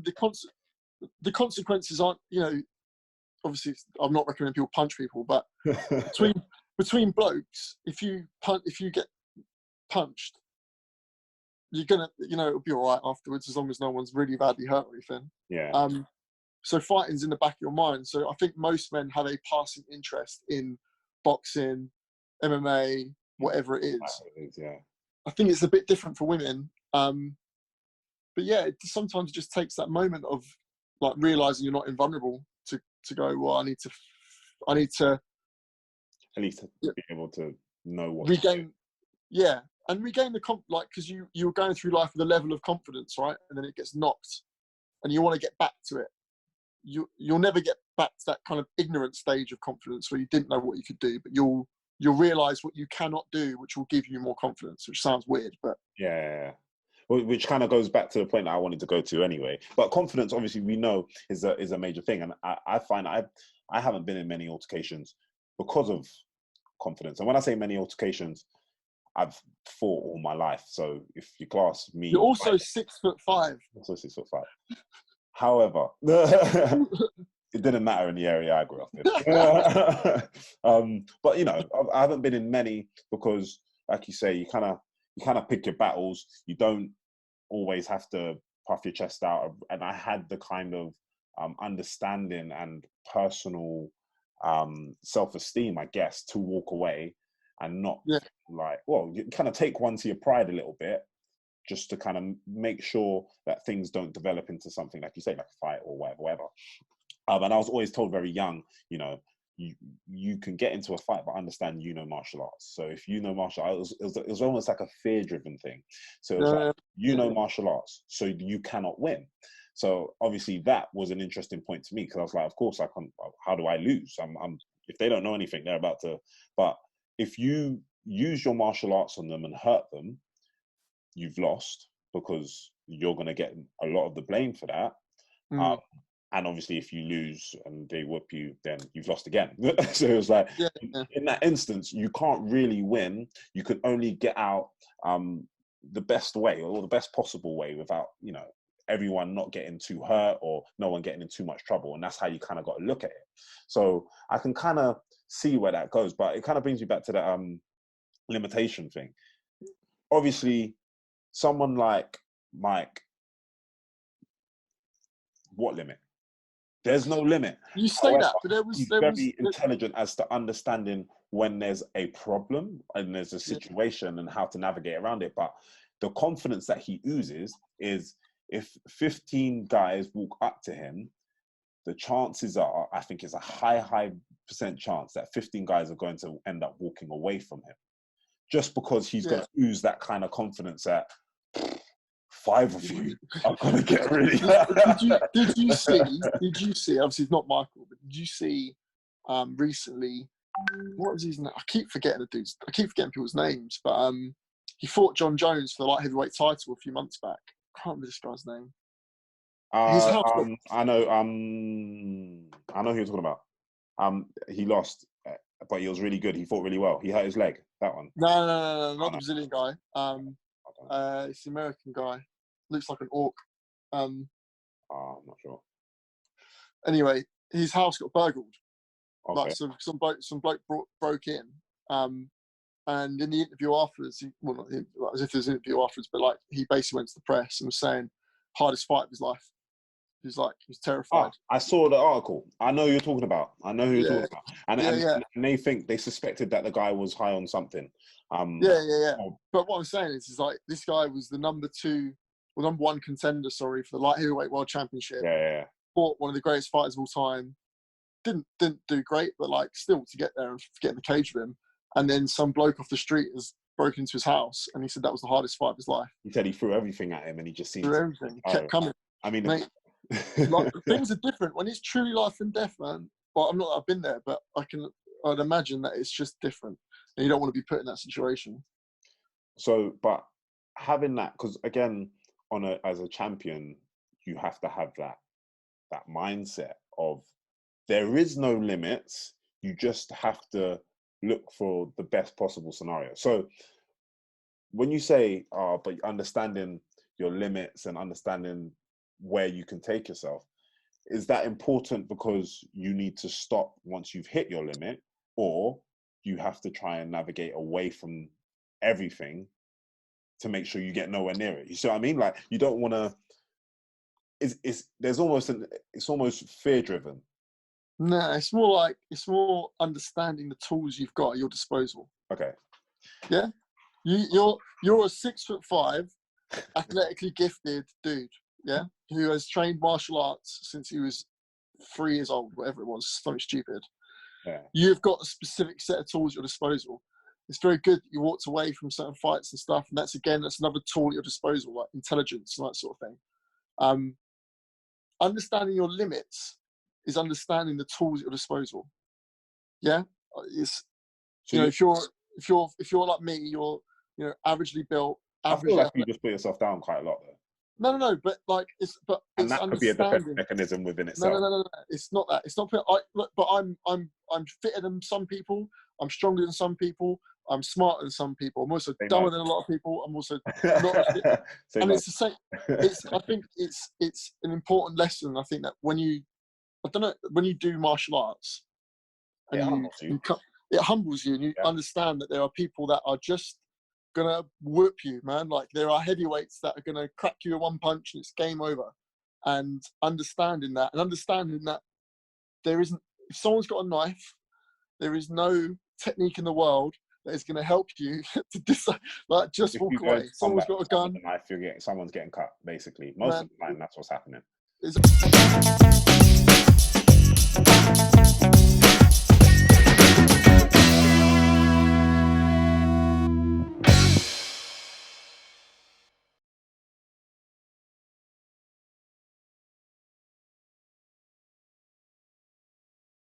the consequences aren't, you know, obviously I'm not recommending people punch people, but between blokes, if you get punched, you're gonna, you know, it'll be all right afterwards, as long as no one's really badly hurt or anything. Yeah. So fighting's in the back of your mind. So I think most men have a passing interest in boxing, MMA, whatever it is. Yeah. I think it's a bit different for women. But yeah, sometimes it just takes that moment of, like, realizing you're not invulnerable to go, well, I need to at least be able to know what regain. Yeah. And regain the because you're going through life with a level of confidence, right? And then it gets knocked and you want to get back to it. You'll never get back to that kind of ignorant stage of confidence where you didn't know what you could do, but you'll realize what you cannot do, which will give you more confidence, which sounds weird, but yeah. Well, which kind of goes back to the point that I wanted to go to anyway. But confidence, obviously, we know is a major thing, and I find I haven't been in many altercations because of confidence. And when I say many altercations, I've fought all my life. So if you class me, you're also 6'5". Also 6'5". However, it didn't matter in the area I grew up in. But you know, I haven't been in many because, like you say, you kind of pick your battles. You don't always have to puff your chest out. And I had the kind of understanding and personal self-esteem, I guess, to walk away and not like, well, you kind of take one to your pride a little bit, just to kind of make sure that things don't develop into something, like you say, like a fight or whatever. And I was always told very young, you know, you can get into a fight, but understand you know martial arts. So if you know martial arts, it was almost like a fear-driven thing. So it was like, you know martial arts, so you cannot win. So obviously that was an interesting point to me, because I was like, of course I can't. How do I lose? I'm if they don't know anything, they're about to. But if you use your martial arts on them and hurt them, you've lost, because you're going to get a lot of the blame for that. And obviously, if you lose and they whoop you, then you've lost again. So it was like, in that instance, you can't really win. You can only get out the best way, or the best possible way, without, you know, everyone not getting too hurt or no one getting in too much trouble. And that's how you kind of got to look at it. So I can kind of see where that goes, but it kind of brings me back to that limitation thing. Obviously, someone like Mike, what limit? There's no limit. You say However, that, but he's very intelligent as to understanding when there's a problem and there's a situation and how to navigate around it. But the confidence that he oozes is, if 15 guys walk up to him, the chances are, I think it's a high percent chance that 15 guys are going to end up walking away from him, just because he's going to ooze that kind of confidence that 5 of you are going to get really. Did you see? Obviously, it's not Michael, but did you see recently? What was his name? I keep forgetting people's names, but he fought John Jones for the light heavyweight title a few months back. I can't remember this guy's name. I know who you're talking about. He lost, but he was really good. He fought really well. He hurt his leg. That one. No, not the Brazilian guy. It's the American guy. Looks like an orc. I'm not sure. Anyway, his house got burgled. Okay. Like some bloke broke in. And in the interview afterwards, not as if there's an interview afterwards, but like he basically went to the press and was saying hardest fight of his life. He was terrified. I saw the article. I know who you're talking about. And they suspected that the guy was high on something. But what I'm saying is like, this guy was the number one contender, for the light heavyweight world championship. Yeah. Fought one of the greatest fighters of all time. Didn't do great, but like still to get there and get in the cage with him. And then some bloke off the street has broken into his house, and he said that was the hardest fight of his life. He said he threw everything at him, and he just seemed everything. Kept coming. I mean, mate, like, things are different when it's truly life and death, man. Well, I've been there, but I'd imagine that it's just different, and you don't want to be put in that situation. So, but having that, because again, as a champion, you have to have that mindset of there is no limits. You just have to look for the best possible scenario. So when you say, but understanding your limits and understanding where you can take yourself, is that important because you need to stop once you've hit your limit, or you have to try and navigate away from everything to make sure you get nowhere near it? You see what I mean? Like, you don't want to. It's almost fear driven. No, it's more understanding the tools you've got at your disposal. Okay. Yeah, you're a 6'5", athletically gifted dude. Yeah, who has trained martial arts since he was 3 years old, whatever it was, something stupid. Yeah. You've got a specific set of tools at your disposal. It's very good that you walked away from certain fights and stuff, and that's another tool at your disposal, like intelligence and that sort of thing. Understanding your limits is understanding the tools at your disposal. Yeah, if you're like me, you're averagely built. I feel like you just put yourself down quite a lot, though. No, but that could be a defense mechanism within itself. No, it's not that. It's not. But I'm fitter than some people. I'm stronger than some people. I'm smarter than some people. I'm also dumber than a lot of people. I'm also not. And it's the same. I think it's an important lesson. I think that when you I don't know, when you do martial arts and It humbles you. it humbles you, and you Yeah. understand that there are people that are just gonna whoop you, man. Like there are heavyweights that are gonna crack you in one punch and it's game over. And understanding that there isn't, if someone's got a knife, there is no technique in the world that is going to help you to like just If walk you go away. to Someone's combat got a with gun. a knife, someone's getting cut. Basically, most of Man, the time, that's what's happening. it's